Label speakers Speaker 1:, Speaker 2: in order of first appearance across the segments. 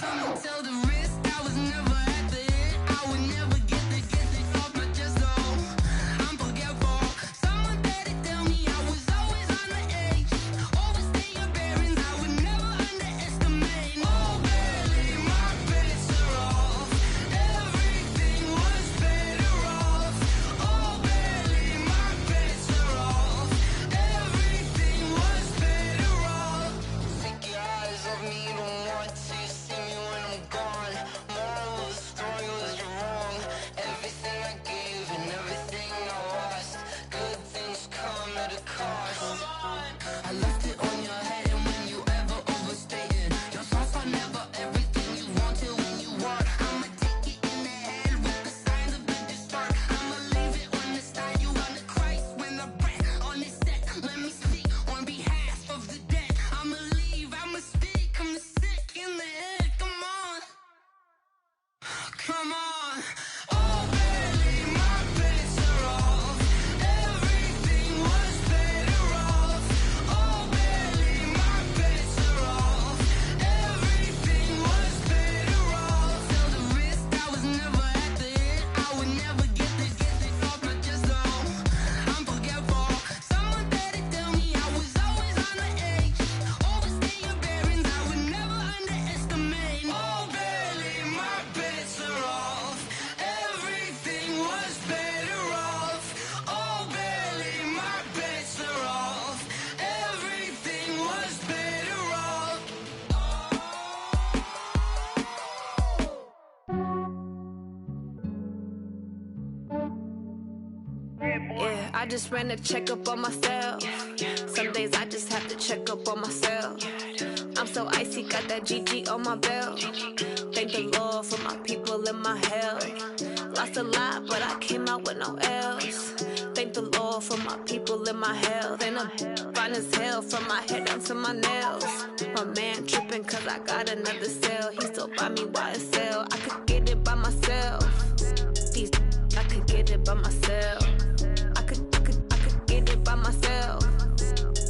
Speaker 1: Tell the wrist I was never at the end. I would never get it off my chest, though. I'm forgetful. Someone better tell me I was always on the edge. Overstay your bearings, I would never underestimate. Oh, barely, my bets are off. Everything was better off. Oh, barely, my bets are off. Everything was better off. Take your eyes off me, don't want to see me when I'm gone. Moral of the story was you're wrong. Everything I gave and everything I lost. Good things come at a cost. I left it on your head, and when you ever overstay it, your thoughts are never everything you wanted when you want. I'ma take it in the head with the signs of the start. I'ma leave it on the side. You on the Christ when the breath on this set. Let me speak on behalf of the dead. I'ma leave, I'ma speak. I'm sick in the head. Come on, come on. Oh, barely, my bets are off. Everything was better off. Oh, barely, my bets are off. Everything was better off. Tell the wrist I was never at the end. I would never get it off my chest, though. I'm forgetful. Someone better tell me I was always on the edge. Overstay your bearings, I would never underestimate. Oh, barely, my bets are off. Everything was better off. Oh, barely, my bets are off. Everything was better off.
Speaker 2: Yeah, I just ran a checkup on myself. Some days I just have to check up on myself. I'm so icy, got that GG on my belt. Thank the Lord for my people in my health. Lost a lot, but I came out with no L's. Thank the Lord for my people in my health. And I'm fine as hell from my head down to my nails. My man tripping cause I got another cell. He still buy me YSL. I could get it by myself. These I could get it by myself. I could get it by myself.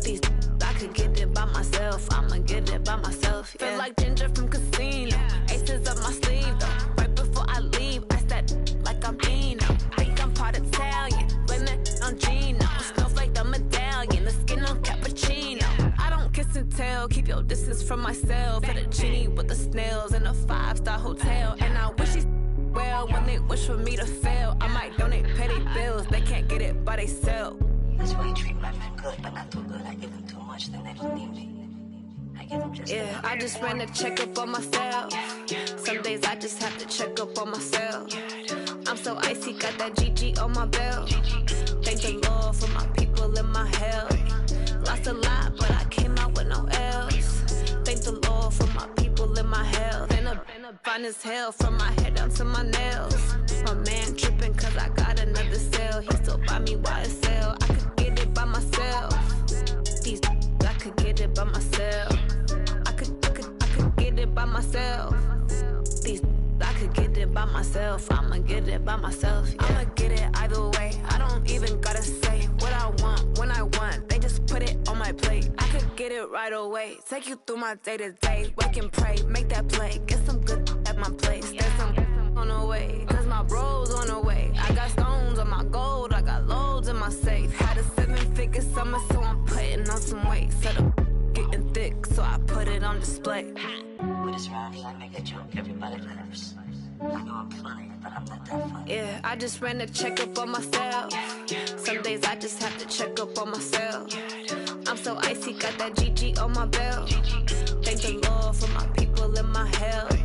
Speaker 2: These I could get it by myself. I'ma get it by myself. Yeah. Feel like Ginger from Casino. Aces up my sleeve though. Right before I leave, I said like I'm Dino. Think I'm part Italian. Blame it on Gino. Snowflake the medallion. The skin on cappuccino. I don't kiss and tell. Keep your distance from myself. For the genie with the snails in a 5-star hotel. And I wish he well when they wish for me to fail. I might donate petty bills. They can't get it by they self.
Speaker 3: That's why you treat my men good, but not too good. I give them too much, then they don't need me. I give them just
Speaker 2: Yeah, I just ran a checkup on myself. Some days I just have to check up on myself. I'm so icy, got that GG on my belt. Thank the Lord for my people in my health. Lost a lot, but I came out with no L's. Thank the Lord for my people in my health. And I'm fine as hell from my head down to my nails. My man tripping cause I got another cell. He still buy me YSL. I could get it by myself. These I could get it by myself. I could get it by myself. These I could get it by myself. I'ma get it by myself. Yeah. I'ma get it either way. I don't even gotta say what I want when I want. They just put it on my plate. I could get it right away. Take you through my day to day. Wake and pray, make that play. Get some good at my place. There's some on the way. Cause my bro's on the way. I got stones on my gold. I got loads in my safe. Had a 7-figure summer, so I'm putting on some weight. Set up getting thick, so I put it on display.
Speaker 3: with this round here, I make a joke, everybody laughs. I know I'm funny, but I'm not that funny.
Speaker 2: Yeah, I just ran a checkup on myself. Some days I just have to check up on myself. I'm so icy, got that GG on my belt. Thank the Lord for my people in my health.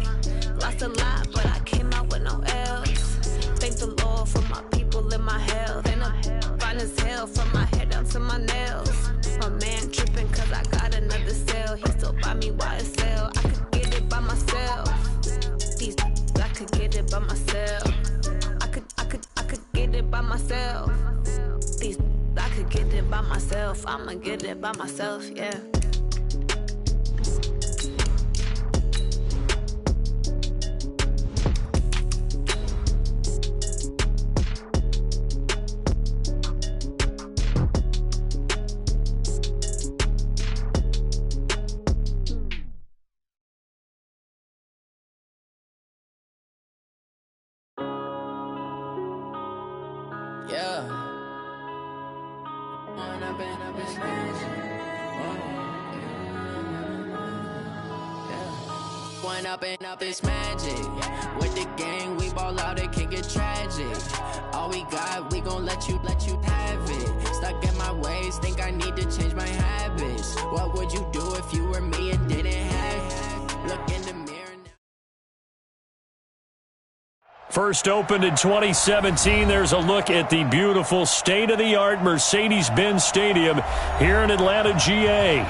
Speaker 2: Lost a lot, but I came out with no L's. Thank the Lord for my people in my health. And I'm fine as hell from my head down to my nails. My man tripping cause I got another cell. He still buy me YSL. I could get it by myself. These I could get it by myself. I could get it by myself. These I could get it by myself. I'ma get it by myself, yeah.
Speaker 1: Yeah. When I've been up this magic. When up this magic. With the gang, we ball out, it can get tragic. All we got, we gon' let you have it. Stuck in my ways, think I need to change my habits. What would you do if you were me and didn't have it? Look in the mirror.
Speaker 4: First opened in 2017, there's a look at the beautiful state-of-the-art Mercedes-Benz Stadium here in Atlanta, GA.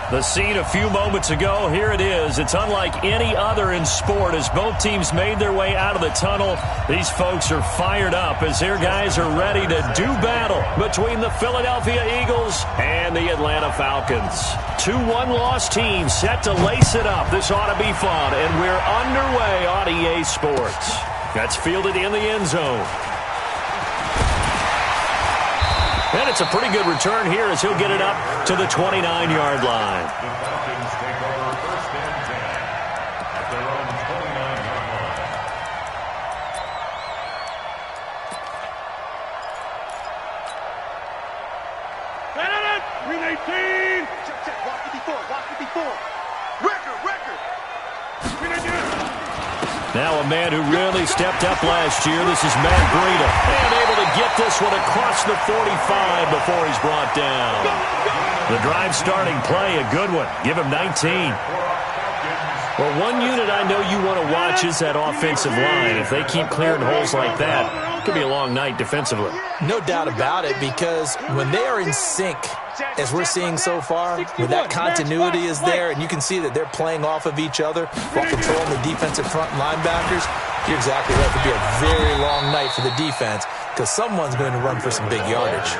Speaker 4: The scene a few moments ago, here it is. It's unlike any other in sport as both teams made their way out of the tunnel. These folks are fired up as their guys are ready to do battle between the Philadelphia Eagles and the Atlanta Falcons. Two one-loss teams set to lace it up. This ought to be fun, and we're underway on EA Sports. That's fielded in the end zone. And it's a pretty good return here as he'll get it up to the 29-yard line.
Speaker 5: The Falcons take over first and 10 at their own 29-yard line.
Speaker 6: Relay team! Check, walk 54. Record!
Speaker 4: Now a man who really stepped up last year. This is Matt Breida. And able to get this one across the 45 before he's brought down. The drive starting play, a good one. Give him 19. Well, one unit I know you want to watch is that offensive line. If they keep clearing holes like that, it could be a long night defensively.
Speaker 7: No doubt about it, because when they are in sync, as we're seeing so far, when that continuity is there and you can see that they're playing off of each other while controlling the defensive front linebackers, you're exactly right. It could be a very long night for the defense because someone's going to run for some big yardage.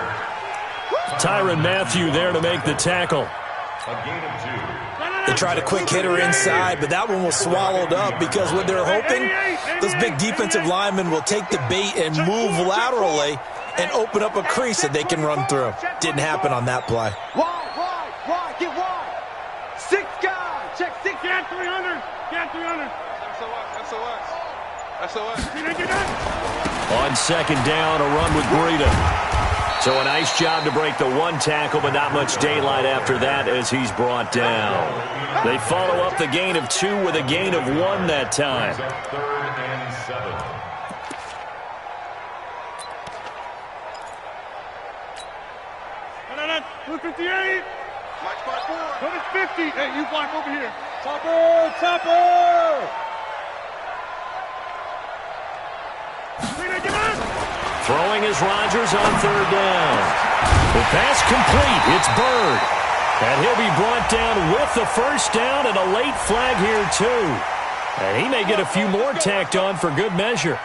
Speaker 4: Tyrann Mathieu there to make the tackle.
Speaker 5: A gain of 2.
Speaker 7: They tried a quick hitter inside, but that one was swallowed up because what they're hoping, those big defensive linemen will take the bait and move laterally and open up a crease that they can run through. Didn't happen on that play.
Speaker 6: Wide, get wide. 6 guys, check 6. Get 300. SOS.
Speaker 4: On second down, a run with Breida. So a nice job to break the one tackle, but not much daylight after that as he's brought down. They follow up the gain of 2 with a gain of 1 that time.
Speaker 5: Third and 7.
Speaker 6: Blue 58. March by 4. Put it 50. Hey, you block over here. Topper.
Speaker 4: Throwing is Rodgers on third down. The pass complete. It's Bird. And he'll be brought down with the first down and a late flag here too. And he may get a few more tacked on for good measure.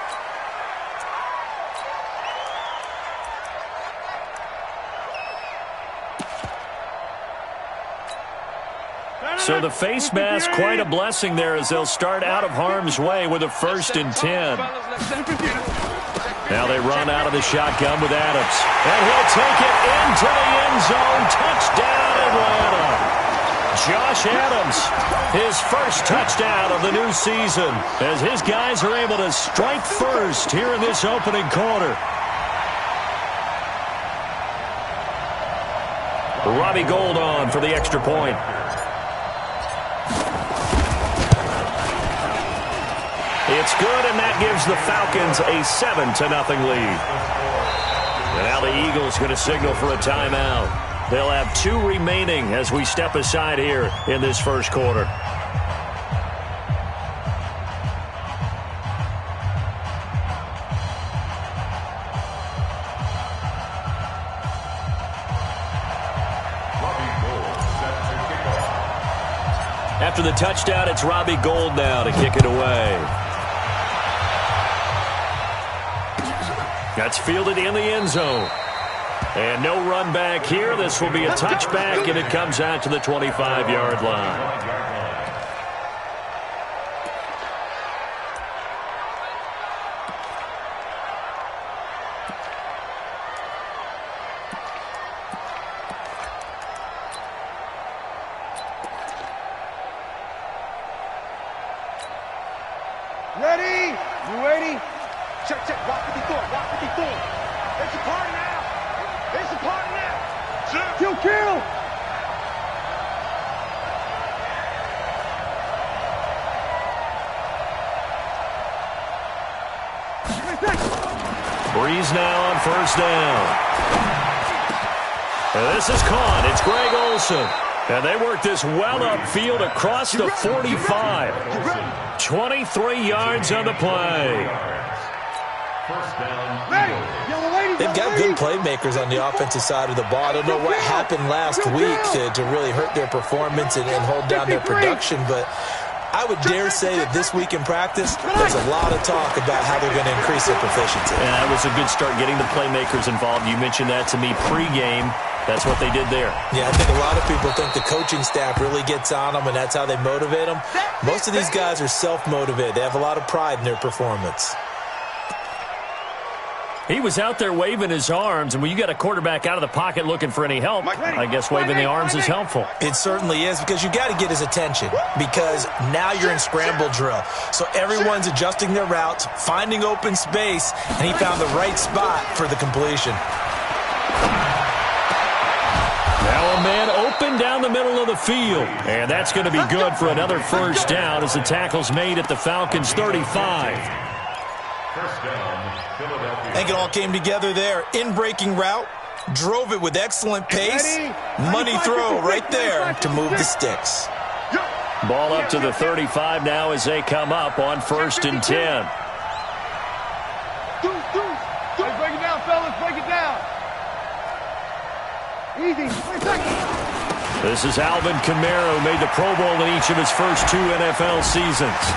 Speaker 4: So the face mask, quite a blessing there as they'll start out of harm's way with a 1st and 10. Now they run out of the shotgun with Adams. And he'll take it into the end zone. Touchdown, Atlanta. Josh Adams, his first touchdown of the new season as his guys are able to strike first here in this opening quarter. Robbie Gould on for the extra point. It's good, and that gives the Falcons a 7-0 lead. And now the Eagles going to signal for a timeout. They'll have 2 remaining as we step aside here in this first quarter. After the touchdown, it's Robbie Gould now to kick it away. That's fielded in the end zone. And no run back here. This will be a touchback, and it comes out to the 25-yard line.
Speaker 6: Ready? You ready? Check. Walk 54. It's a party now. It's a party now. Kill, kill.
Speaker 4: Breeze now on first down. And this is caught. It's Greg Olsen. And they work this well upfield across the 45. 23 yards on the play.
Speaker 5: First down.
Speaker 7: They've got good playmakers on the offensive side of the ball. I don't know what happened last week to really hurt their performance and hold down their production, but I would dare say that this week in practice, there's a lot of talk about how they're going to increase their proficiency.
Speaker 4: And that was a good start getting the playmakers involved. You mentioned that to me pregame. That's what they did there.
Speaker 7: Yeah, I think a lot of people think the coaching staff really gets on them, and that's how they motivate them. Most of these guys are self-motivated. They have a lot of pride in their performance.
Speaker 4: He was out there waving his arms, and when you got a quarterback out of the pocket looking for any help, I guess waving the arms is helpful.
Speaker 7: It certainly is, because you got to get his attention, because now you're in scramble drill. So everyone's adjusting their routes, finding open space, and he found the right spot for the completion.
Speaker 4: Now a man open down the middle of the field, and that's going to be good for another first down as the tackle's made at the Falcons' 35.
Speaker 5: First down, Philadelphia.
Speaker 7: I think it all came together there. In-breaking route, drove it with excellent pace. Money throw right there to move the sticks.
Speaker 4: Ball up to the 35 now as they come up on 1st and 10.
Speaker 6: Break it down, fellas. Break it down. Easy.
Speaker 4: This is Alvin Kamara, who made the Pro Bowl in each of his first 2 NFL seasons.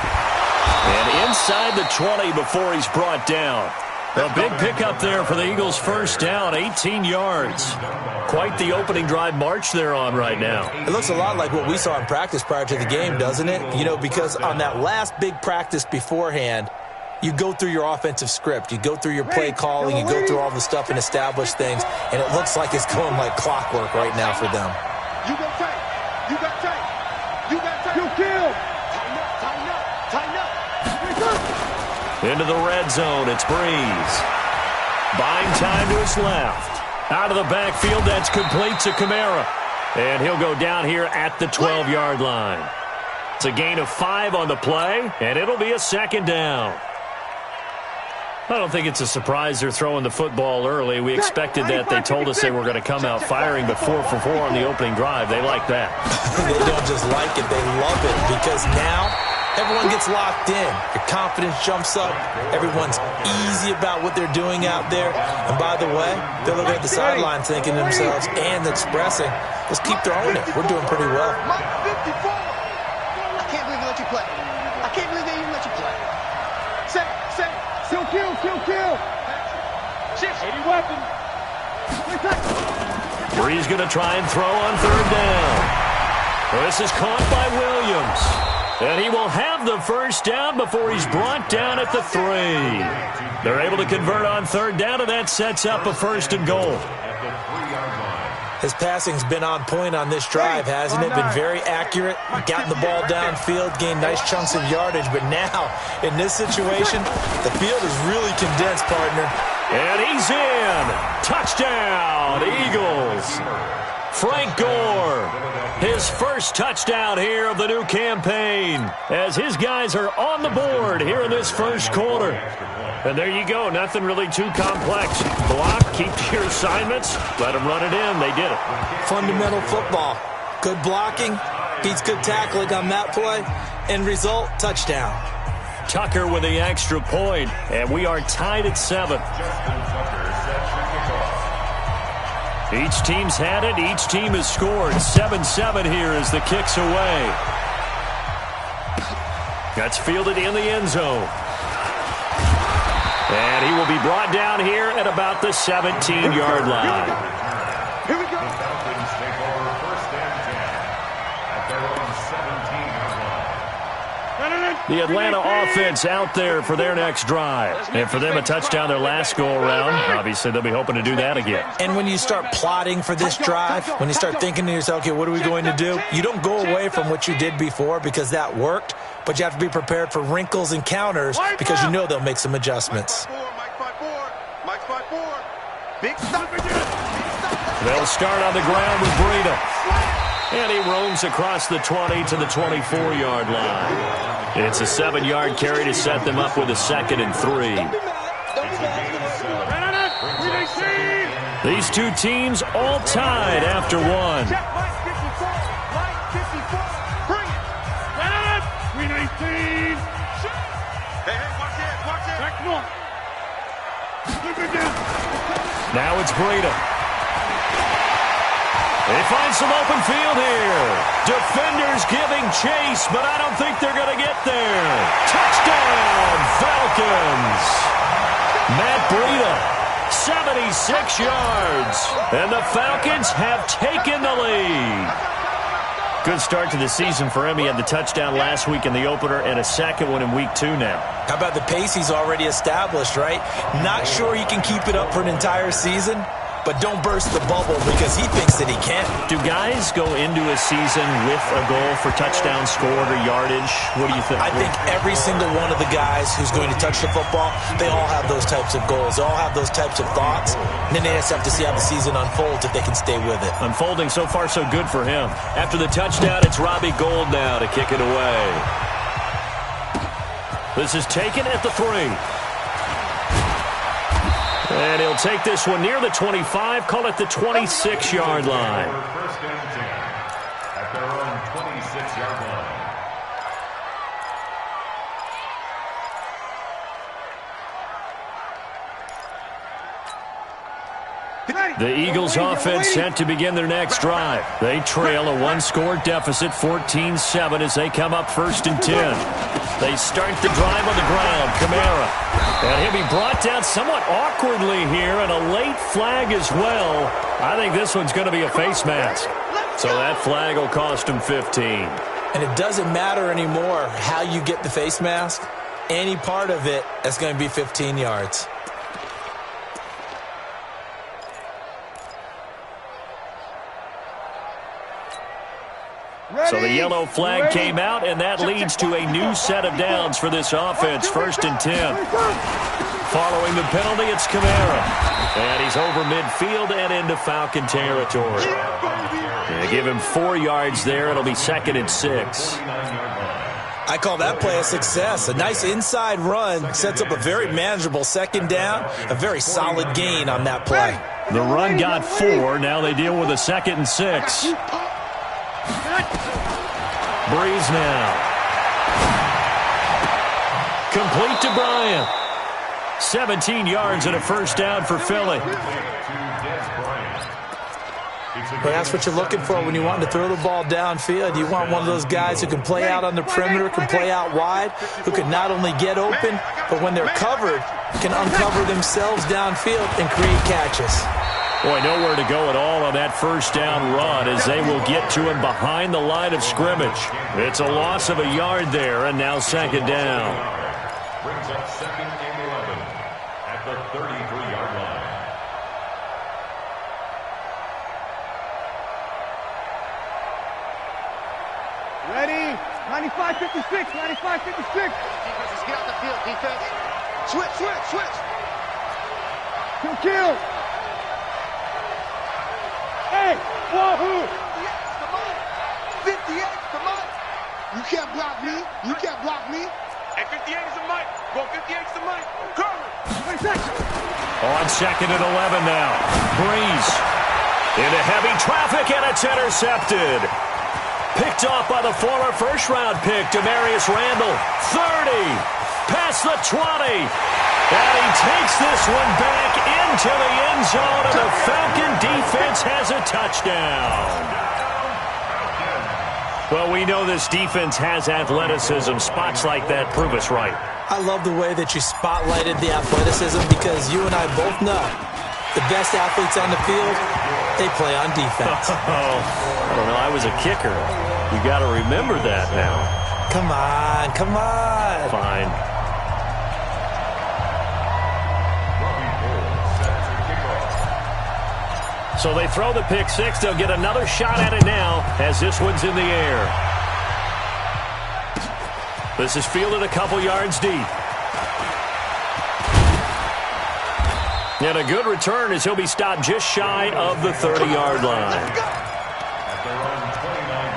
Speaker 4: And inside the 20 before he's brought down. A big pickup there for the Eagles' first down, 18 yards. Quite the opening drive march they're on right now.
Speaker 7: It looks a lot like what we saw in practice prior to the game, doesn't it? You know, because on that last big practice beforehand, you go through your offensive script, you go through your play calling, you go through all the stuff and establish things, and it looks like it's going like clockwork right now for them.
Speaker 6: You got tight. You got tight. You got tight. You kill. Tighten up. Tighten up. Tighten up.
Speaker 4: Into the red zone, it's Breeze. Buying time to his left. Out of the backfield, that's complete to Kamara. And he'll go down here at the 12-yard line. It's a gain of 5 on the play, and it'll be a second down. I don't think it's a surprise they're throwing the football early. We expected that. They told us they were going to come out firing, but 4 for 4 on the opening drive. They like that.
Speaker 7: They don't just like it, they love it, because now everyone gets locked in. Your confidence jumps up. Everyone's easy about what they're doing out there. And by the way, they're looking at the sideline thinking to themselves and expressing, let's keep throwing it. We're doing pretty well.
Speaker 6: I can't believe they let you play. I can't believe they even let you play. Say. Kill. 80 weapon.
Speaker 4: Breeze going to try and throw on 3rd down. This is caught by Williams. And he will have the first down before he's brought down at the 3. They're able to convert on 3rd down, and that sets up a 1st and goal.
Speaker 7: His passing's been on point on this drive, hasn't it? Been very accurate, gotten the ball downfield, gained nice chunks of yardage. But now, in this situation, the field is really condensed, partner.
Speaker 4: And he's in. Touchdown, Eagles. Frank Gore, his first touchdown here of the new campaign, as his guys are on the board here in this first quarter. And there you go, nothing really too complex. Block, keep to your assignments, let them run it in. They did it.
Speaker 7: Fundamental football. Good blocking, beats good tackling on that play. End result, touchdown.
Speaker 4: Tucker with the extra point, and we are tied at 7. Each team's had it. Each team has scored. 7-7 here as the kick's away. That's fielded in the end zone. And he will be brought down here at about the 17-yard line.
Speaker 6: Here we go.
Speaker 5: The Falcons take over 1st and 10 at their own 17-yard line.
Speaker 4: The Atlanta offense out there for their next drive. And for them, a touchdown their last go-around. Obviously, they'll be hoping to do that again.
Speaker 7: And when you start plotting for this drive, when you start thinking to yourself, okay, what are we going to do? You don't go away from what you did before because that worked, but you have to be prepared for wrinkles and counters because you know they'll make some adjustments.
Speaker 6: Mike 5-4. Big stop.
Speaker 4: They'll start on the ground with Breida. And he roams across the 20 to the 24-yard line. It's a 7-yard carry to set them up with a 2nd and 3. These two teams all tied after one. Now it's Breida. They find some open field here. Defenders giving chase, but I don't think they're going to get there. Touchdown, Falcons. Matt Breida, 76 yards. And the Falcons have taken the lead. Good start to the season for him. He had the touchdown last week in the opener and a second one in week 2 now.
Speaker 7: How about the pace he's already established, right? Not sure he can keep it up for an entire season, but don't burst the bubble because he thinks that he can.
Speaker 4: Do guys go into a season with a goal for touchdown scored or yardage? What do you think?
Speaker 7: I think every single one of the guys who's going to touch the football, they all have those types of goals. They all have those types of thoughts. And then they just have to see how the season unfolds if they can stay with it.
Speaker 4: Unfolding so far so good for him. After the touchdown, it's Robbie Gould now to kick it away. This is taken at the 3. And he'll take this one near the 25, call it the 26-yard line.
Speaker 5: First and 10 at their own 26-yard line.
Speaker 4: The Eagles offense set to begin their next drive. They trail a 1-score deficit, 14-7, as they come up 1st and 10. They start the drive on the ground. Kamara. And he'll be brought down somewhat awkwardly here, and a late flag as well. I think this one's going to be a face mask. So that flag will cost him 15.
Speaker 7: And it doesn't matter anymore how you get the face mask. Any part of it is going to be 15 yards.
Speaker 4: So the yellow flag came out, and that leads to a new set of downs for this offense, 1st and 10. Following the penalty, it's Kamara. And he's over midfield and into Falcon territory. They give him 4 yards there. It'll be 2nd and 6.
Speaker 7: I call that play a success. A nice inside run sets up a very manageable 2nd down. A very solid gain on that play.
Speaker 4: The run got 4. Now they deal with a 2nd and 6. Breeze now. Complete to Bryant. 17 yards and a 1st down for Philly.
Speaker 7: But that's what you're looking for when you want to throw the ball downfield. You want one of those guys who can play out on the perimeter, can play out wide, who can not only get open, but when they're covered, can uncover themselves downfield and create catches.
Speaker 4: Boy, nowhere to go at all on that 1st down run as they will get to him behind the line of scrimmage. It's a loss of a yard there, and now 2nd down.
Speaker 5: Brings up 2nd and 11 at the 33-yard line.
Speaker 6: Ready? 95-56, 95-56. Defense, get out the field, defense. Switch. Kill. Hey, wahoo! 58, come on. You can't block me.
Speaker 8: And 58 is a mic. Go 58 is a mic. Curry.
Speaker 6: 20 seconds.
Speaker 4: On 2nd and 11 now. Breeze into heavy traffic, and it's intercepted. Picked off by the former 1st-round pick, Demarius Randall. 30, past the 20. And he takes this one back into the end zone, and the Falcon defense has a touchdown. Well, we know this defense has athleticism. Spots like that prove us right.
Speaker 7: I love the way that you spotlighted the athleticism because you and I both know the best athletes on the field, they play on defense.
Speaker 4: I don't know. I was a kicker. You got to remember that now.
Speaker 7: Come on.
Speaker 4: Fine. So they throw the pick 6. They'll get another shot at it now as this one's in the air. This is fielded a couple yards deep. And a good return as he'll be stopped just shy of the 30-yard line.
Speaker 5: At their own 29-yard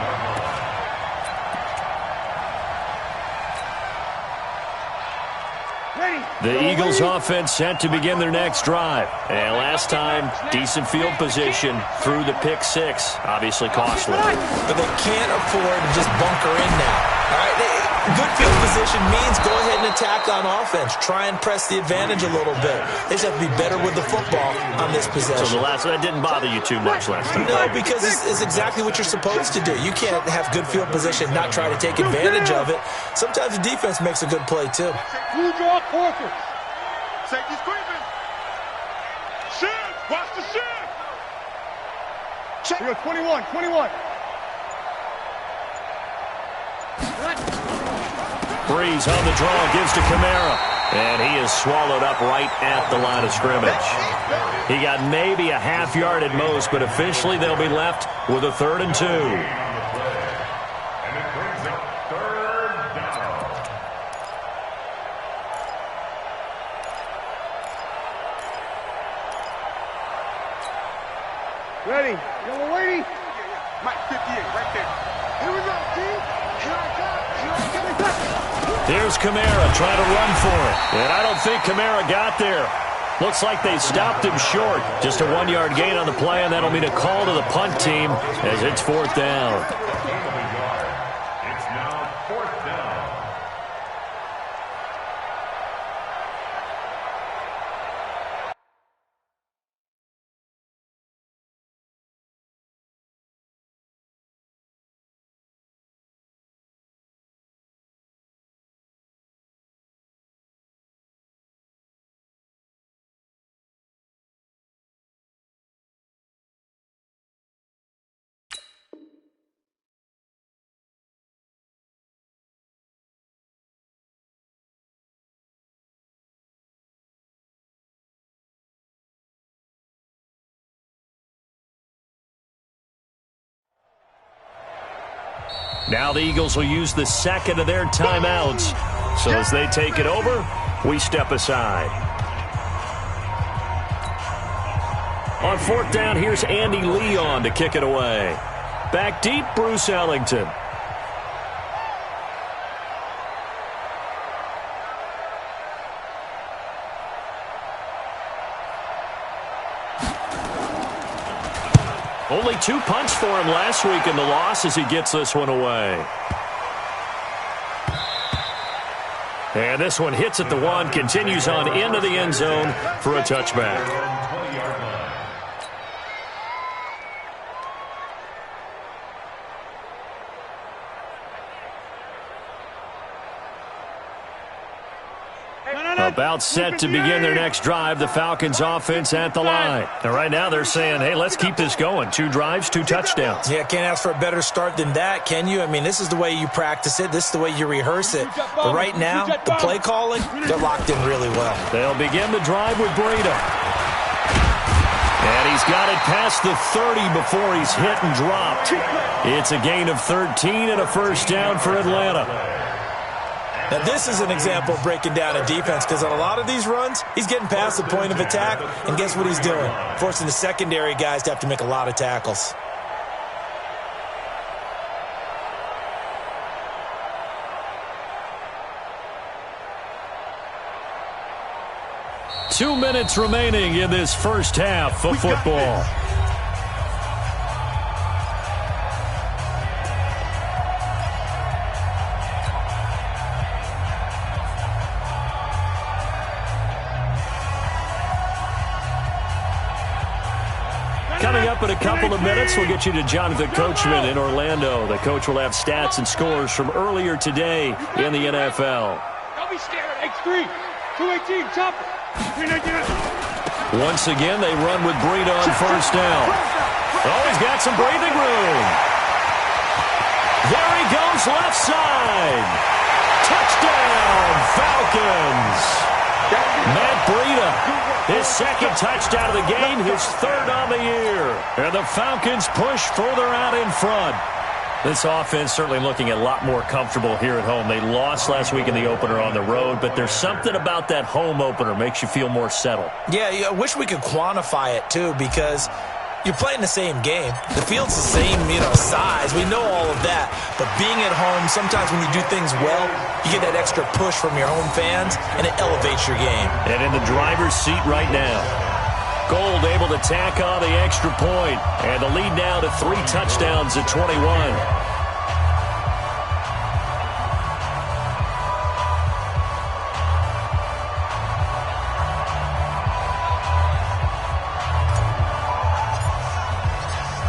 Speaker 5: line.
Speaker 4: The Eagles offense set to begin their next drive. And last time, decent field position through the pick six. Obviously costly.
Speaker 7: But they can't afford to just bunker in now. All right, good field position means go ahead and attack on offense. Try and press the advantage a little bit. They just have to be better with the football on this possession.
Speaker 4: So that didn't bother you too much last time?
Speaker 7: No, because it's exactly what you're supposed to do. You can't have good field position, not try to take advantage of it. Sometimes the defense makes a good play, too.
Speaker 6: Who draw quarters?
Speaker 8: Safety's creeping. Shift. Watch the shift.
Speaker 6: Check. We go 21.
Speaker 4: Breeze on the draw, gives to Kamara. And he is swallowed up right at the line of scrimmage. He got maybe a half yard at most, but officially they'll be left with a 3rd and 2.
Speaker 5: And it brings up 3rd down.
Speaker 6: Ready. Young lady.
Speaker 8: Mike 58, right there.
Speaker 6: Here we go, team. Here I come.
Speaker 4: Here's Kamara trying to run for it. And I don't think Kamara got there. Looks like they stopped him short. Just a 1-yard gain on the play, and that'll mean a call to the punt team as it's 4th down.
Speaker 5: It's now 4th down.
Speaker 4: Now the Eagles will use the second of their timeouts. So as they take it over, we step aside. On 4th down, here's Andy Leon to kick it away. Back deep, Bruce Ellington. Only 2 punts for him last week in the loss as he gets this one away. And this one hits at the 1, continues on into the end zone for a touchback.
Speaker 5: 20-yard line.
Speaker 4: About set to begin their next drive, the Falcons offense at the line. And right now they're saying, hey, let's keep this going. 2 drives, 2 touchdowns.
Speaker 7: Yeah, can't ask for a better start than that, can you? I mean, this is the way you practice it. This is the way you rehearse it. But right now, the play calling, they're locked in really well.
Speaker 4: They'll begin the drive with Breida. And he's got it past the 30 before he's hit and dropped. It's a gain of 13 and a 1st down for Atlanta.
Speaker 7: Now, this is an example of breaking down a defense because on a lot of these runs, he's getting past the point of attack, and guess what he's doing? Forcing the secondary guys to have to make a lot of tackles.
Speaker 4: Two minutes remaining in this first half of football. Coming up in a couple of minutes, we'll get you to Jonathan Coachman in Orlando. The coach will have stats and scores from earlier today in the NFL.
Speaker 6: Don't be scared. X3, 218, chopper.
Speaker 4: Once again, they run with Breida on 1st down. Oh, he's got some breathing room. There he goes, left side. Touchdown, Falcons. Matt Breida, his 2nd touchdown of the game, his 3rd on the year. And the Falcons push further out in front. This offense certainly looking a lot more comfortable here at home. They lost last week in the opener on the road, but there's something about that home opener makes you feel more settled.
Speaker 7: Yeah, I wish we could quantify it, too, because you're playing the same game. The field's the same, size. We know all of that. But being at home, sometimes when you do things well, you get that extra push from your home fans, and it elevates your game.
Speaker 4: And in the driver's seat right now. Gold able to tack on the extra point, and the lead now to 3 touchdowns at 21.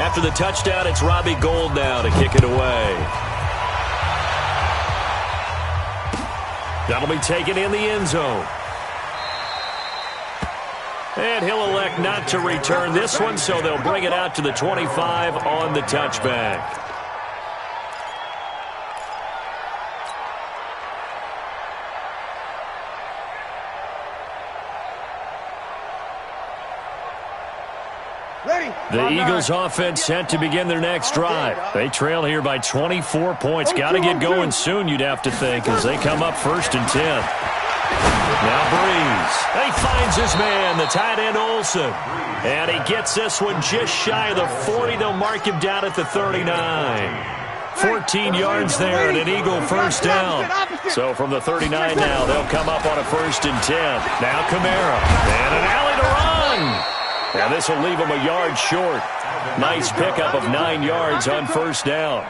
Speaker 4: After the touchdown, it's Robbie Gold now to kick it away. That'll be taken in the end zone. And he'll elect not to return this one, so they'll bring it out to the 25 on the touchback. The Eagles offense set to begin their next drive. They trail here by 24 points. Got to get going soon, you'd have to think, as they come up 1st and 10. Now Breeze. He finds his man, the tight end Olsen. And he gets this one just shy of the 40. They'll mark him down at the 39. 14 yards there and an Eagle first down. So from the 39 now, they'll come up on a 1st and 10. Now Kamara. And an alley to run. And this will leave him a yard short. Nice pickup of 9 yards on first down.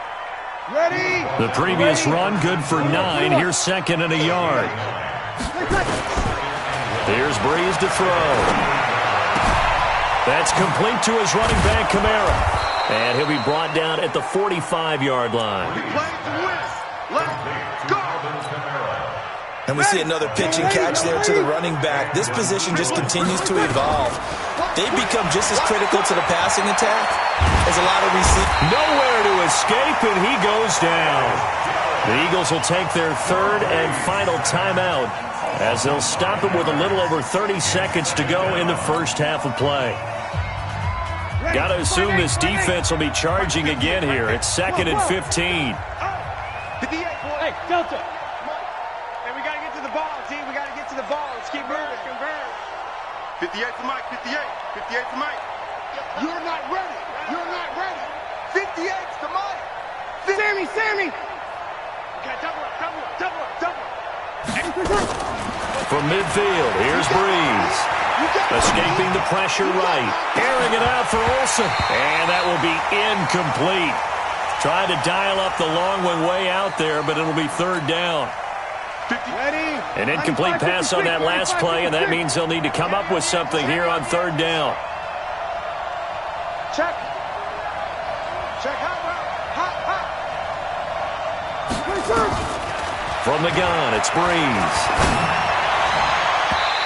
Speaker 4: The previous run, good for 9. Here's 2nd and a yard. Here's Breeze to throw. That's complete to his running back, Kamara. And he'll be brought down at the 45-yard line.
Speaker 7: And we see another pitch and catch there to the running back. This position just continues to evolve. They've become just as critical to the passing attack as a lot of receivers.
Speaker 4: Nowhere to escape, and he goes down. The Eagles will take their 3rd and final timeout as they'll stop it with a little over 30 seconds to go in the first half of play. Got to assume this defense will be charging again here. It's 2nd and 15.
Speaker 6: Hey, Delta. Hey, we got to get to the ball, G. We got to get to the ball. Let's keep moving.
Speaker 8: 58 to Mike, 58. 58 to Mike.
Speaker 6: You're not ready. You're not ready. 58 to Mike. Sammy. Okay, double up.
Speaker 4: From midfield, here's Breeze. Escaping the pressure right. Airing it out for Olsen. And that will be incomplete. Trying to dial up the long one way out there, but it'll be 3rd down. An incomplete pass on that last play, and that means they'll need to come up with something here on 3rd down.
Speaker 6: Check.
Speaker 4: From the gun, it's Breeze.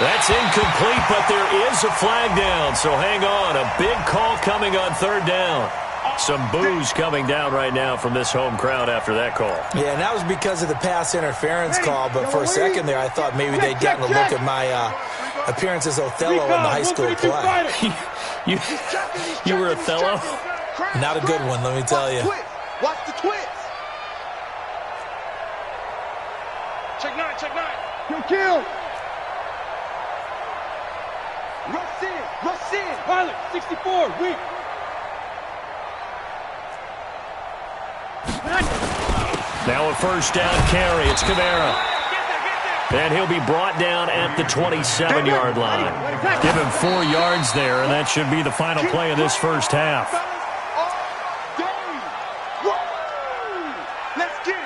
Speaker 4: That's incomplete, but there is a flag down, so hang on. A big call coming on 3rd down. Some boos coming down right now from this home crowd after that call. Yeah,
Speaker 7: and that was because of the pass interference call, but for a second there, I thought maybe they'd gotten a look at my appearance as Othello in the high school play.
Speaker 4: You were Othello?
Speaker 7: Not a good one, let me tell you.
Speaker 6: Watch the twist. Check 9. Kill. Rush in. Pilot, 64, weak.
Speaker 4: Now a first down carry. It's Kamara. And he'll be brought down at the 27-yard line. Give him 4 yards there, and that should be the final play of this first half.
Speaker 6: Let's get it.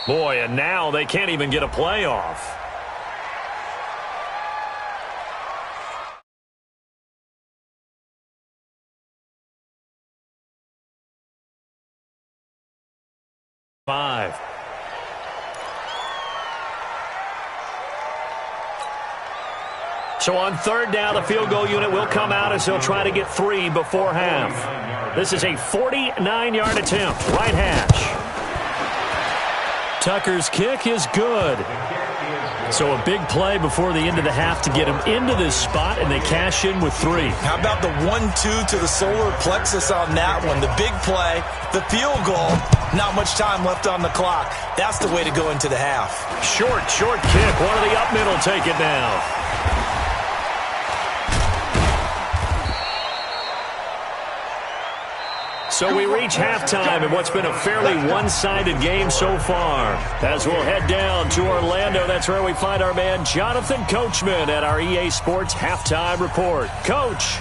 Speaker 4: Boy, and now they can't even get a playoff. 5. So on third down, the field goal unit will come out as they'll try to get 3 before half. This is a 49-yard attempt, right hash. Tucker's kick is good. So a big play before the end of the half to get him into this spot, and they cash in with 3.
Speaker 7: How about the 1-2 to the solar plexus on that one? The big play, the field goal, not much time left on the clock. That's the way to go into the half.
Speaker 4: Short kick. One of the up middle take it now. So we reach halftime in what's been a fairly one-sided game so far. As we'll head down to Orlando, that's where we find our man Jonathan Coachman at our EA Sports Halftime Report. Coach.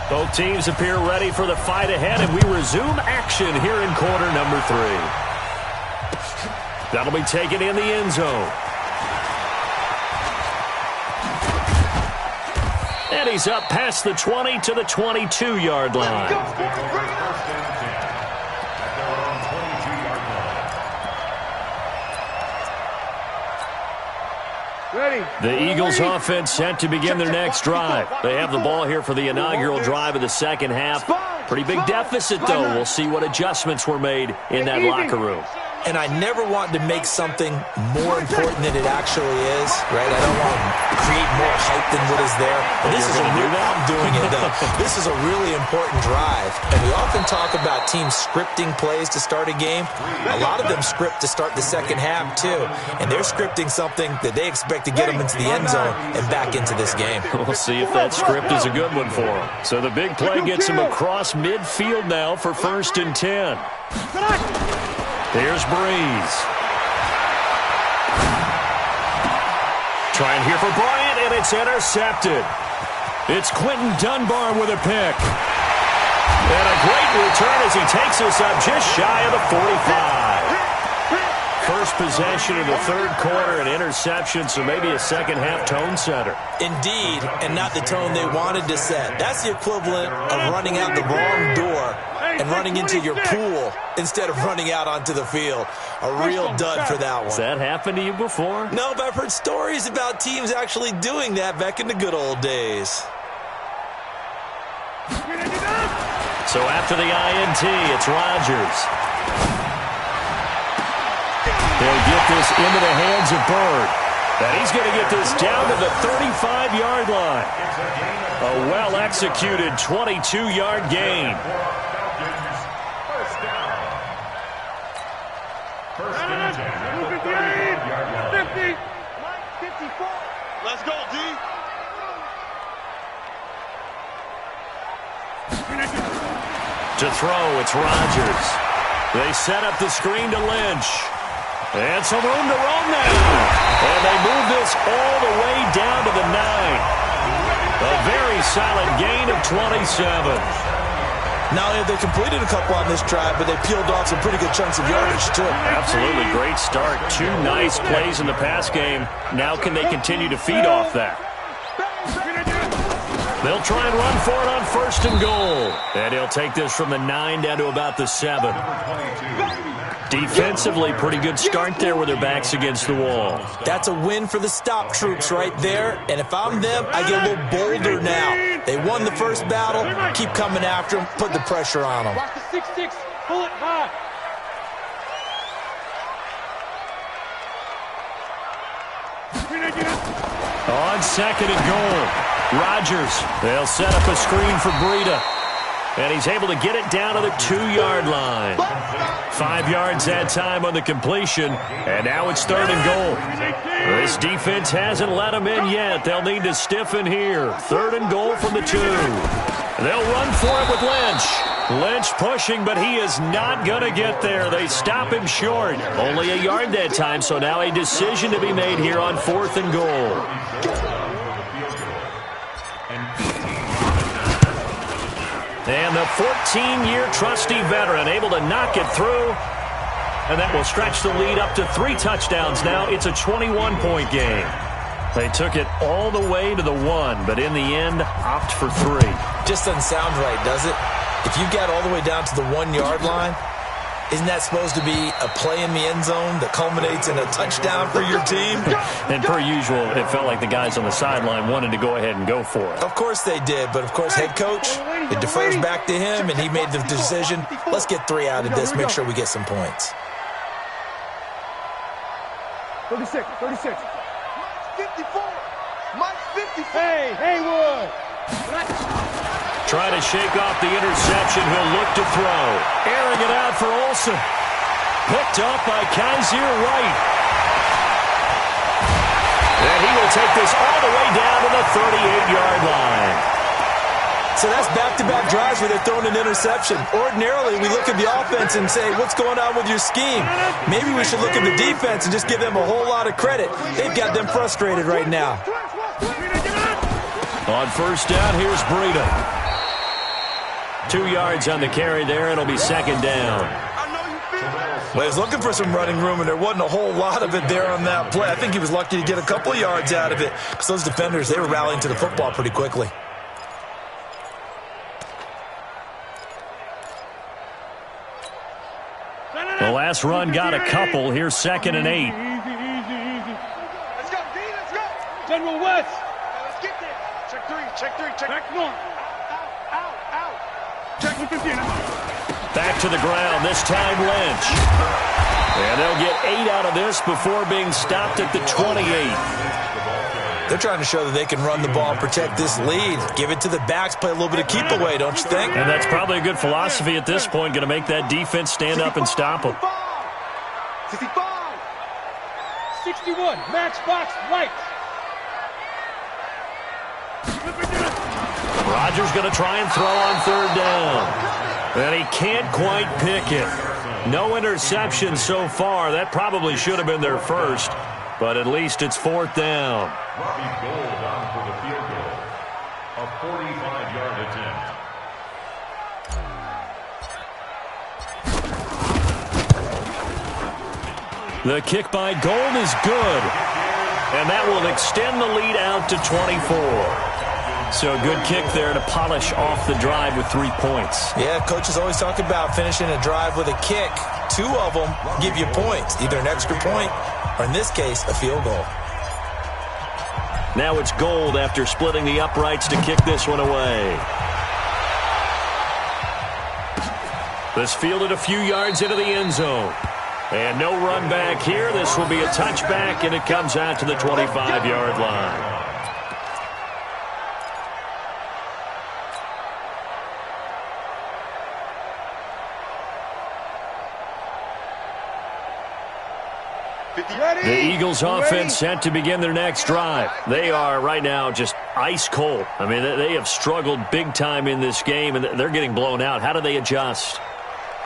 Speaker 4: Both teams appear ready for the fight ahead, and we resume action here in quarter number 3. That'll be taken in the end zone. And he's up past the 20 to the 22-yard line.
Speaker 6: Ready.
Speaker 4: The Eagles offense set to begin their next drive. They have the ball here for the inaugural drive of the second half. Pretty big deficit, though. We'll see what adjustments were made in that locker room.
Speaker 7: And I never want to make something more important than it actually is, right? I don't want to create more hype than what is there. But this is I'm doing it, though. This is a really important drive. And we often talk about teams scripting plays to start a game. A lot of them script to start the second half, too. And they're scripting something that they expect to get them into the end zone and back into this game.
Speaker 4: We'll see if that script is a good one for them. So the big play gets him across midfield now for 1st and 10. Here's Breeze. Trying here for Bryant, and it's intercepted. It's Quentin Dunbar with a pick. And a great return as he takes us up just shy of the 45. First possession of the third quarter, an interception, so maybe a second-half tone setter.
Speaker 7: Indeed, and not the tone they wanted to set. That's the equivalent of running out the wrong door and running into your pool instead of running out onto the field. A real dud for that one.
Speaker 4: Has that happened to you before?
Speaker 7: No, but I've heard stories about teams actually doing that back in the good old days.
Speaker 4: So after the INT, it's Rodgers. He'll get this into the hands of Bird. And he's going to get this down to the 35-yard line. A well-executed 22-yard gain.
Speaker 8: Let's go, D.
Speaker 4: To throw, it's Rodgers. They set up the screen to Lynch. And some room to roam now. And they move this all the way down to the 9. A very solid gain of 27.
Speaker 7: Not only have they completed a couple on this drive, but they peeled off some pretty good chunks of yardage, too.
Speaker 4: Absolutely. Great start. 2 nice plays in the pass game. Now can they continue to feed off that? They'll try and run for it on 1st and goal. And he'll take this from the 9 down to about the 7. Defensively, pretty good start there with their backs against the wall.
Speaker 7: That's a win for the stop troops right there. And if I'm them, I get a little bolder now. They won the first battle. Keep coming after them. Put the pressure on them.
Speaker 6: Watch the 6-6. Pull it high.
Speaker 4: On 2nd and goal, Rodgers. They'll set up a screen for Breida. And he's able to get it down to the 2-yard line. 5 yards that time on the completion. And now it's 3rd and goal. This defense hasn't let them in yet. They'll need to stiffen here. 3rd and goal from the 2. They'll run for it with Lynch. Lynch pushing, but he is not going to get there. They stop him short. Only a yard that time, so now a decision to be made here on 4th and goal. And the 14-year trusty veteran able to knock it through. And that will stretch the lead up to 3 touchdowns now. It's a 21-point game. They took it all the way to the 1, but in the end, opt for 3.
Speaker 7: Just doesn't sound right, does it? If you got all the way down to the 1-yard line, isn't that supposed to be a play in the end zone that culminates in a touchdown for your team?
Speaker 4: And per usual, it felt like the guys on the sideline wanted to go ahead and go for it.
Speaker 7: Of course they did, but of course head coach, it defers back to him, and he made the decision, let's get 3 out of this, make sure we get some points.
Speaker 6: 36. 54. Mike's 54. Hey, Haywood.
Speaker 4: Trying to shake off the interception. He'll look to throw. Airing it out for Olsen. Picked up by Kaiser White. And he will take this all the way down to the 38-yard line.
Speaker 7: So that's back-to-back drives where they're throwing an interception. Ordinarily, we look at the offense and say, what's going on with your scheme? Maybe we should look at the defense and just give them a whole lot of credit. They've got them frustrated right now.
Speaker 4: On first down, here's Breida. 2 yards on the carry there. It'll be second down.
Speaker 7: Well, he was looking for some running room, and there wasn't a whole lot of it there on that play. I think he was lucky to get a couple of yards out of it because those defenders, they were rallying to the football pretty quickly.
Speaker 4: The last run got a couple. Here's second and 8.
Speaker 6: Easy. Let's go, D, let's go. General West. Let's get there. Check three. Back north. Out. Check with 15.
Speaker 4: Back to the ground, this time Lynch. And they'll get 8 out of this before being stopped at the 28.
Speaker 7: They're trying to show that they can run the ball and protect this lead. Give it to the backs, play a little bit of keep away, don't you think?
Speaker 4: And that's probably a good philosophy at this point, going to make that defense stand up and stop them.
Speaker 6: 61, matchbox right.
Speaker 4: Rodgers going to try and throw on third down. And he can't quite pick it. No interception so far. That probably should have been their first, but at least it's fourth down.
Speaker 5: Robbie Gould on for the field goal. A 45-yard attempt.
Speaker 4: The kick by Gould is good. And that will extend the lead out to 24. So a good kick there to polish off the drive with 3 points.
Speaker 7: Yeah, coaches always talk about finishing a drive with a kick. 2 of them give you points, either an extra point or, in this case, a field goal.
Speaker 4: Now it's Gould after splitting the uprights to kick this one away. This fielded a few yards into the end zone. And no run back here. This will be a touchback, and it comes out to the 25-yard line. The Eagles offense set to begin their next drive. They are right now just ice cold. I mean, they have struggled big time in this game, and they're getting blown out. How do they adjust?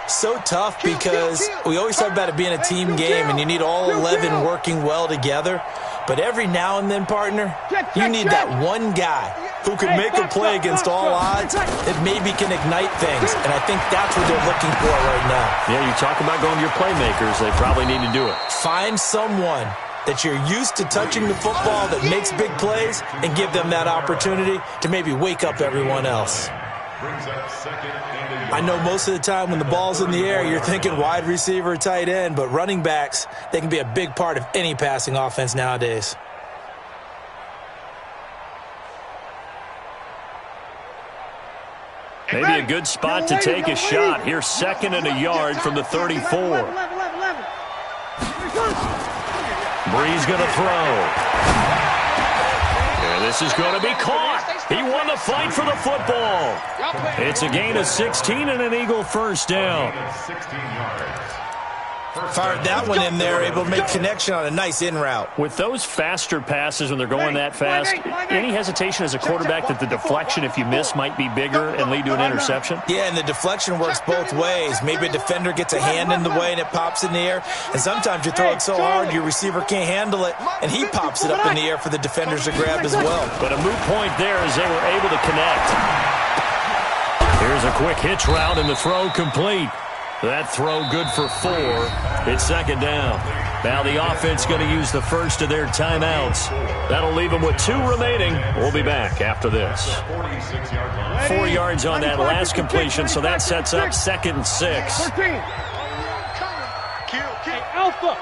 Speaker 7: So tough because we always talk about it being a team game, and you need all 11 working well together. But every now and then, partner, you need that one guy who can make a play against all odds that maybe can ignite things. And I think that's what they're looking for right now.
Speaker 4: Yeah, you talk about going to your playmakers. They probably need to do it.
Speaker 7: Find someone that you're used to touching the football that makes big plays and give them that opportunity to maybe wake up everyone else. I know most of the time when the ball's in the air, you're thinking wide receiver, tight end, but running backs, they can be a big part of any passing offense nowadays.
Speaker 4: Maybe a good spot to take a shot. Here's second and a yard from the 34. Bree's going to throw. And this is going to be caught. He won the fight for the football. It's a gain of 16 and an Eagle first down.
Speaker 5: 16 yards.
Speaker 7: Fired that one in there, able to make connection on a nice in route.
Speaker 4: With those faster passes when they're going that fast, any hesitation as a quarterback that the deflection, if you miss, might be bigger and lead to an interception?
Speaker 7: Yeah, and the deflection works both ways. Maybe a defender gets a hand in the way and it pops in the air, and sometimes you throw it so hard your receiver can't handle it, and he pops it up in the air for the defenders to grab as well.
Speaker 4: But a moot point there as they were able to connect. Here's a quick hitch route and the throw complete. That throw good for 4. It's second down. Now the offense going to use the first of their timeouts. That'll leave them with 2 remaining. We'll be back after this. 4 yards on that last completion, so that sets up 2nd and 6.
Speaker 6: Alpha.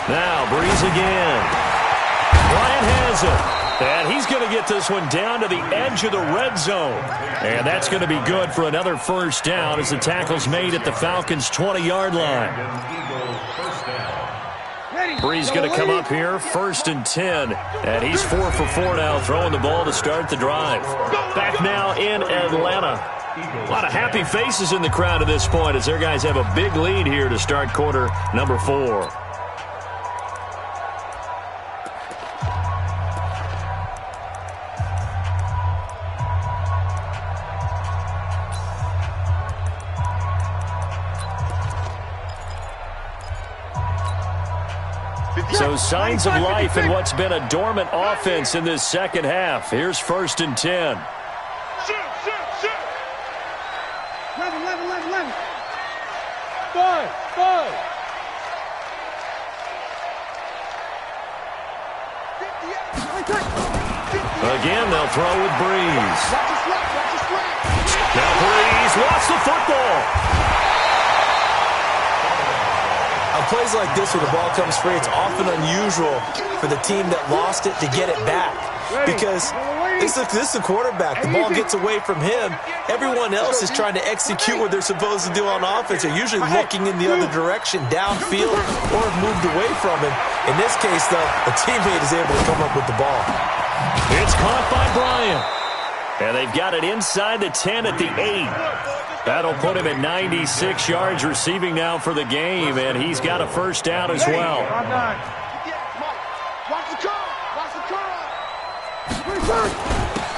Speaker 4: Now Breeze again. Bryant has it. And he's going to get this one down to the edge of the red zone. And that's going to be good for another first down as the tackle's made at the Falcons' 20-yard line. Breeze going to come up here, 1st and 10. And he's 4 for 4 now, throwing the ball to start the drive. Back now in Atlanta. A lot of happy faces in the crowd at this point as their guys have a big lead here to start quarter number 4. So signs of life in what's been a dormant offense in this second half. Here's 1st and 10.
Speaker 6: Shoot. 11. 5.
Speaker 4: Again, they'll throw with Breeze. Now Breeze lost the football.
Speaker 7: On plays like this where the ball comes free, it's often unusual for the team that lost it to get it back. Because this is a quarterback. The ball gets away from him. Everyone else is trying to execute what they're supposed to do on offense. They're usually looking in the other direction, downfield, or have moved away from him. In this case, though, a teammate is able to come up with the ball.
Speaker 4: It's caught by Bryant. And they've got it inside the 10 at the 8. That'll put him at 96 yards receiving now for the game, and he's got a first down as well.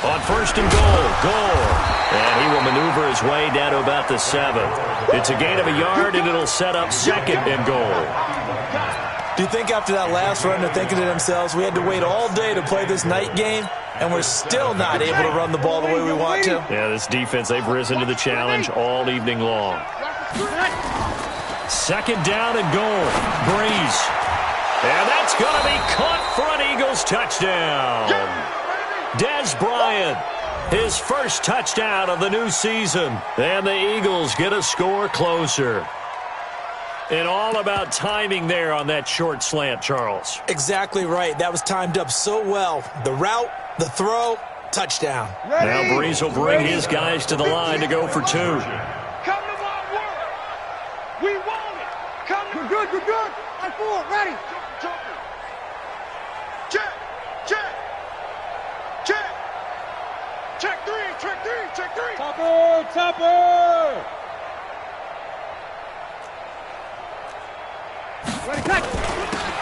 Speaker 4: On 1st and goal. And he will maneuver his way down to about the 7. It's a gain of a yard, and it'll set up 2nd and goal.
Speaker 7: Do you think after that last run they're thinking to themselves, we had to wait all day to play this night game, and we're still not able to run the ball the way we want to?
Speaker 4: Yeah, this defense, they've risen to the challenge all evening long. 2nd down and goal. Breeze. And that's going to be caught for an Eagles touchdown. Dez Bryant, his first touchdown of the new season. And the Eagles get a score closer. And all about timing there on that short slant, Charles.
Speaker 7: Exactly right. That was timed up so well. The route, the throw, touchdown.
Speaker 4: Now Breeze will bring his guys to the line to go for 2.
Speaker 6: Come to my work. We want it. Come. You're good. I'm full. Ready. Check. Check 3. Topper.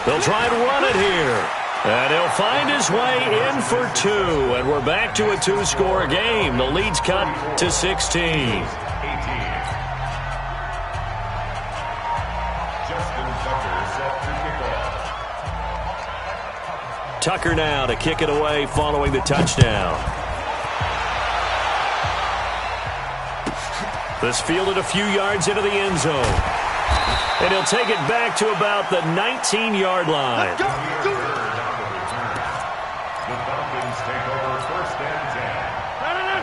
Speaker 4: They'll try and run it here. And he'll find his way in for 2. And we're back to a 2-score game. The lead's cut to 16. Tucker now to kick it away following the touchdown. This fielded a few yards into the end zone. And he'll take it back to about the 19-yard line.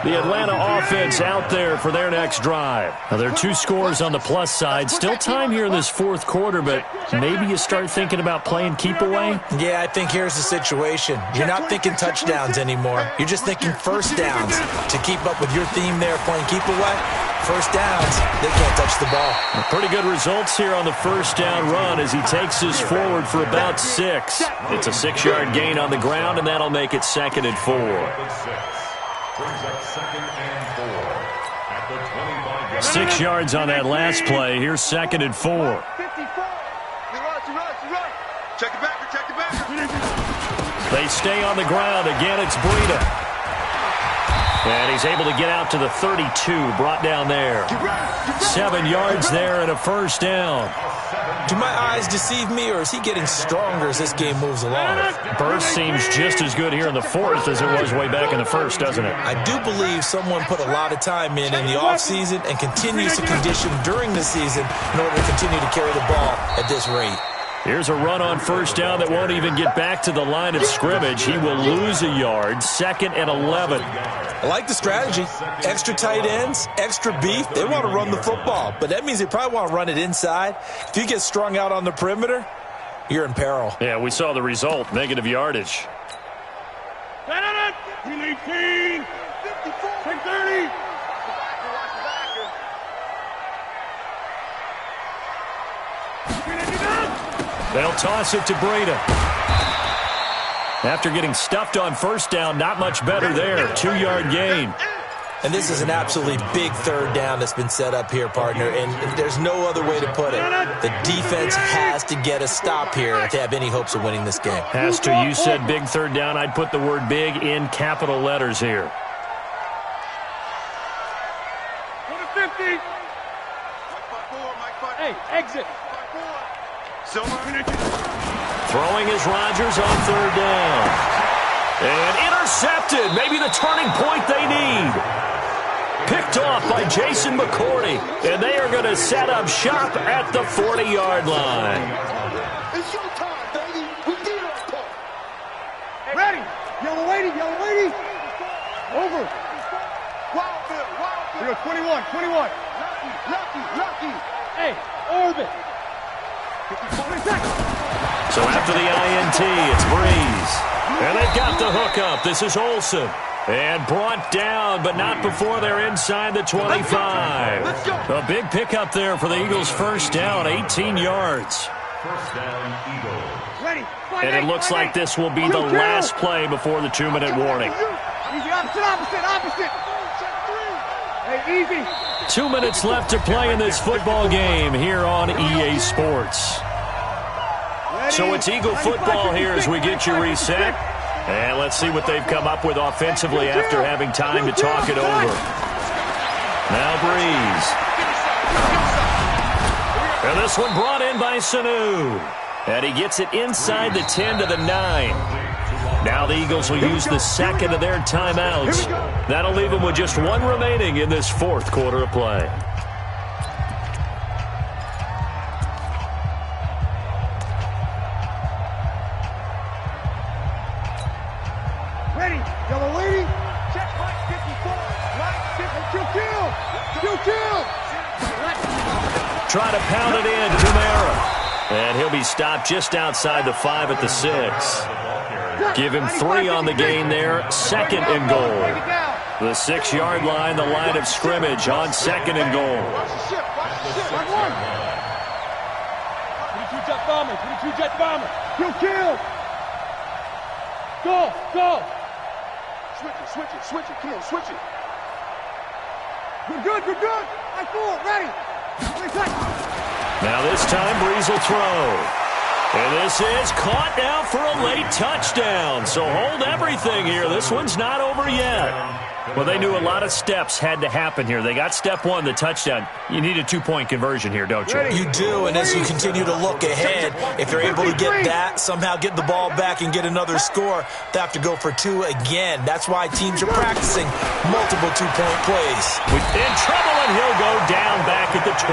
Speaker 4: The Atlanta offense out there for their next drive. Now, there are 2 scores on the plus side. Still time here in this 4th quarter, but maybe you start thinking about playing keep away?
Speaker 7: Yeah, I think here's the situation. You're not thinking touchdowns anymore. You're just thinking first downs. To keep up with your theme there, playing keep away, first downs, they can't touch the ball.
Speaker 4: Pretty good results here on the first down run as he takes this forward for about 6. It's a 6-yard gain on the ground, and that'll make it 2nd and 4. 6 yards on that last play. Here's 2nd and 4.
Speaker 8: Check it back.
Speaker 4: They stay on the ground. Again, it's Breida. And he's able to get out to the 32, brought down there. 7 yards there and a first down.
Speaker 7: Do my eyes deceive me, or is he getting stronger as this game moves along?
Speaker 4: Burst seems just as good here in the fourth as it was way back in the first, doesn't it?
Speaker 7: I do believe someone put a lot of time in the offseason and continues to condition during the season in order to continue to carry the ball at this rate.
Speaker 4: Here's a run on first down that won't even get back to the line of scrimmage. He will lose a yard, 2nd and 11.
Speaker 7: I like the strategy. Extra tight ends, extra beef. They want to run the football, but that means they probably want to run it inside. If you get strung out on the perimeter, you're in peril.
Speaker 4: Yeah, we saw the result, negative yardage.
Speaker 6: 319, 630.
Speaker 4: They'll toss it to Breda. After getting stuffed on first down, not much better there. 2-yard gain.
Speaker 7: And this is an absolutely big third down that's been set up here, partner, and there's no other way to put it. The defense has to get a stop here to have any hopes of winning this game.
Speaker 4: Has to. You said big third down. I'd put the word big in capital letters here.
Speaker 6: 150. Hey, exit.
Speaker 4: Throwing is Rodgers on third down. And intercepted. Maybe the turning point they need. Picked off by Jason McCourty. And they are going to set up shop at the 40-yard line.
Speaker 8: It's your time, baby. We did our part.
Speaker 6: Ready. Yellow lady, yellow lady. Over.
Speaker 8: Wildfield.
Speaker 6: We go 21.
Speaker 8: Lucky.
Speaker 6: Hey, orbit.
Speaker 4: So after the INT, it's Breeze. And they've got the hookup. This is Olsen. And brought down, but not before they're inside the 25. A big pickup there for the Eagles' first down, 18 yards.
Speaker 5: First down, Eagles.
Speaker 6: Ready.
Speaker 4: And it looks like this will be the last play before the 2-minute warning.
Speaker 6: Easy, opposite. Hey, easy.
Speaker 4: 2 minutes left to play in this football game here on EA Sports. So it's Eagle football here as we get you reset. And let's see what they've come up with offensively after having time to talk it over. Now Breeze. And this one brought in by Sanu. And he gets it inside the 10 to the 9. Now the Eagles will use the second of their timeouts. That'll leave them with just one remaining in this fourth quarter of play.
Speaker 6: Ready. Yellow lady. Check Mike 54. Kill.
Speaker 4: Try to pound it in, Kamara. And he'll be stopped just outside the 5 at the 6. Give him 3 on the gain there, 2nd and goal. The 6-yard line, the line of scrimmage on 2nd and goal.
Speaker 6: 22 jet bomber. Kill. Go. Switch it. Come on, switch it. Good. I full. Ready.
Speaker 4: Now this time, Breeze will throw. And this is caught now for a late touchdown. So hold everything here. This one's not over yet. Well, they knew a lot of steps had to happen here. They got step 1, the touchdown. You need a 2-point conversion here, don't you?
Speaker 7: You do, and as you continue to look ahead, if they're able to get that, somehow get the ball back and get another score, they have to go for 2 again. That's why teams are practicing multiple 2-point plays.
Speaker 4: In trouble, and he'll go down back at the 12.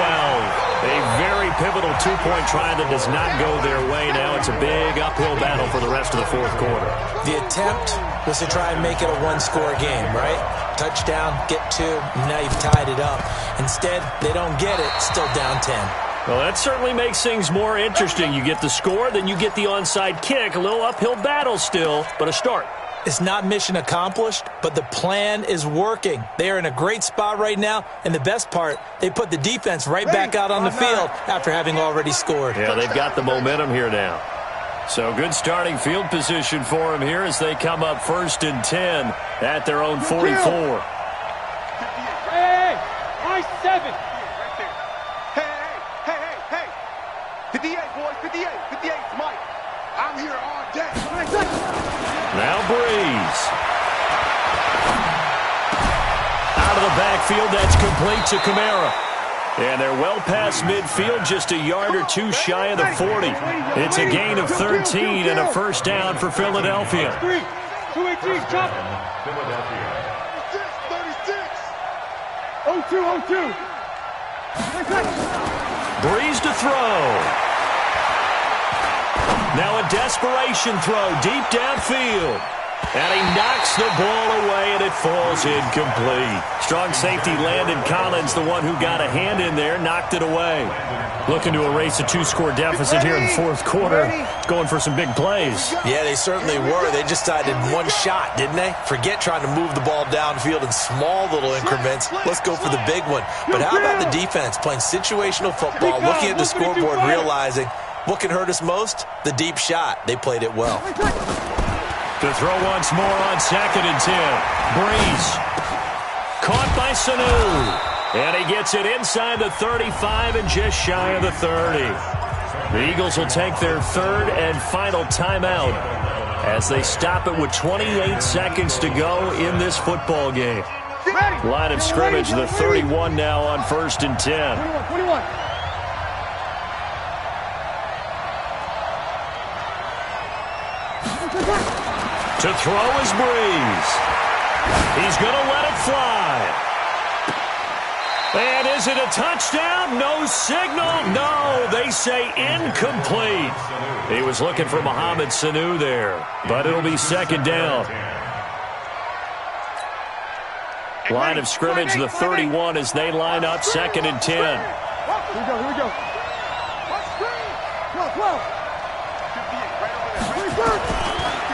Speaker 4: A very pivotal 2-point try that does not go their way. Now it's a big uphill battle for the rest of the fourth quarter.
Speaker 7: The attempt was to try and make it a 1-score game, right? Touchdown, get 2, now you've tied it up. Instead, they don't get it, still down 10.
Speaker 4: Well, that certainly makes things more interesting. You get the score, then you get the onside kick. A little uphill battle still, but a start.
Speaker 7: It's not mission accomplished, but the plan is working. They are in a great spot right now, and the best part, they put the defense right back out on the field after having already scored.
Speaker 4: Yeah, they've got the momentum here now. So good starting field position for them here as they come up 1st and 10 at their own 44.
Speaker 6: Hey, I-7.
Speaker 8: Hey. 58, boys, 58, Mike. I'm here all day.
Speaker 4: Now Breeze. out of the backfield. That's complete to Kamara. And they're well past midfield, just a yard or two shy of the 40. It's a gain of 13 and a first down for Philadelphia.
Speaker 6: 218, chop.
Speaker 5: Philadelphia.
Speaker 6: 02.
Speaker 4: Breeze to throw. Now a desperation throw deep downfield. And he knocks the ball away, and it falls incomplete. Strong safety Landon Collins, the one who got a hand in there, knocked it away. Looking to erase a two-score deficit here in the fourth quarter. Going for some big plays.
Speaker 7: Yeah, they certainly were. They just decided one shot, didn't they? Forget trying to move the ball downfield in small little increments. Let's go for the big one. But how about the defense playing situational football, looking at the scoreboard, realizing what can hurt us most? The deep shot. They played it well.
Speaker 4: To throw once more on 2nd and 10. Breeze. Caught by Sanu. And he gets it inside the 35 and just shy of the 30. The Eagles will take their third and final timeout as they stop it with 28 seconds to go in this football game. Line of scrimmage, the 31 now on 1st and 10.
Speaker 6: 21.
Speaker 4: To throw is Breeze. He's going to let it fly. And is it a touchdown? No signal. No, they say incomplete. He was looking for Mohamed Sanu there, but it'll be 2nd down. Line of scrimmage, the 31 as they line up 2nd and 10.
Speaker 6: Here we go. 12.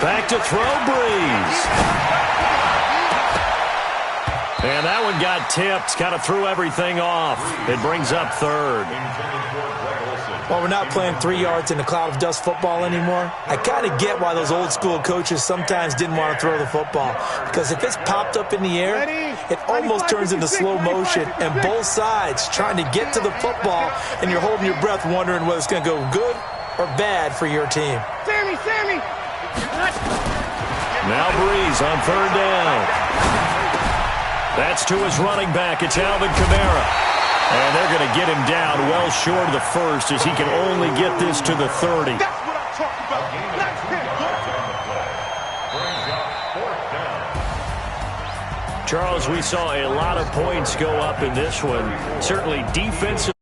Speaker 4: Back to throw, Breeze. And that one got tipped. Kind of threw everything off. It brings up 3rd.
Speaker 7: Well, we're not playing 3 yards in a cloud of dust football anymore. I kind of get why those old school coaches sometimes didn't want to throw the football. Because if it's popped up in the air, it almost turns into slow motion. And both sides trying to get to the football, and you're holding your breath wondering whether it's going to go good or bad for your team.
Speaker 6: Sammy!
Speaker 4: Now Breeze on 3rd down. That's to his running back. It's Alvin Kamara. And they're going to get him down well short of the 1st as he can only get this to the 30.
Speaker 8: That's what I'm talking about.
Speaker 4: Charles, we saw a lot of points go up in this one. Certainly defensive.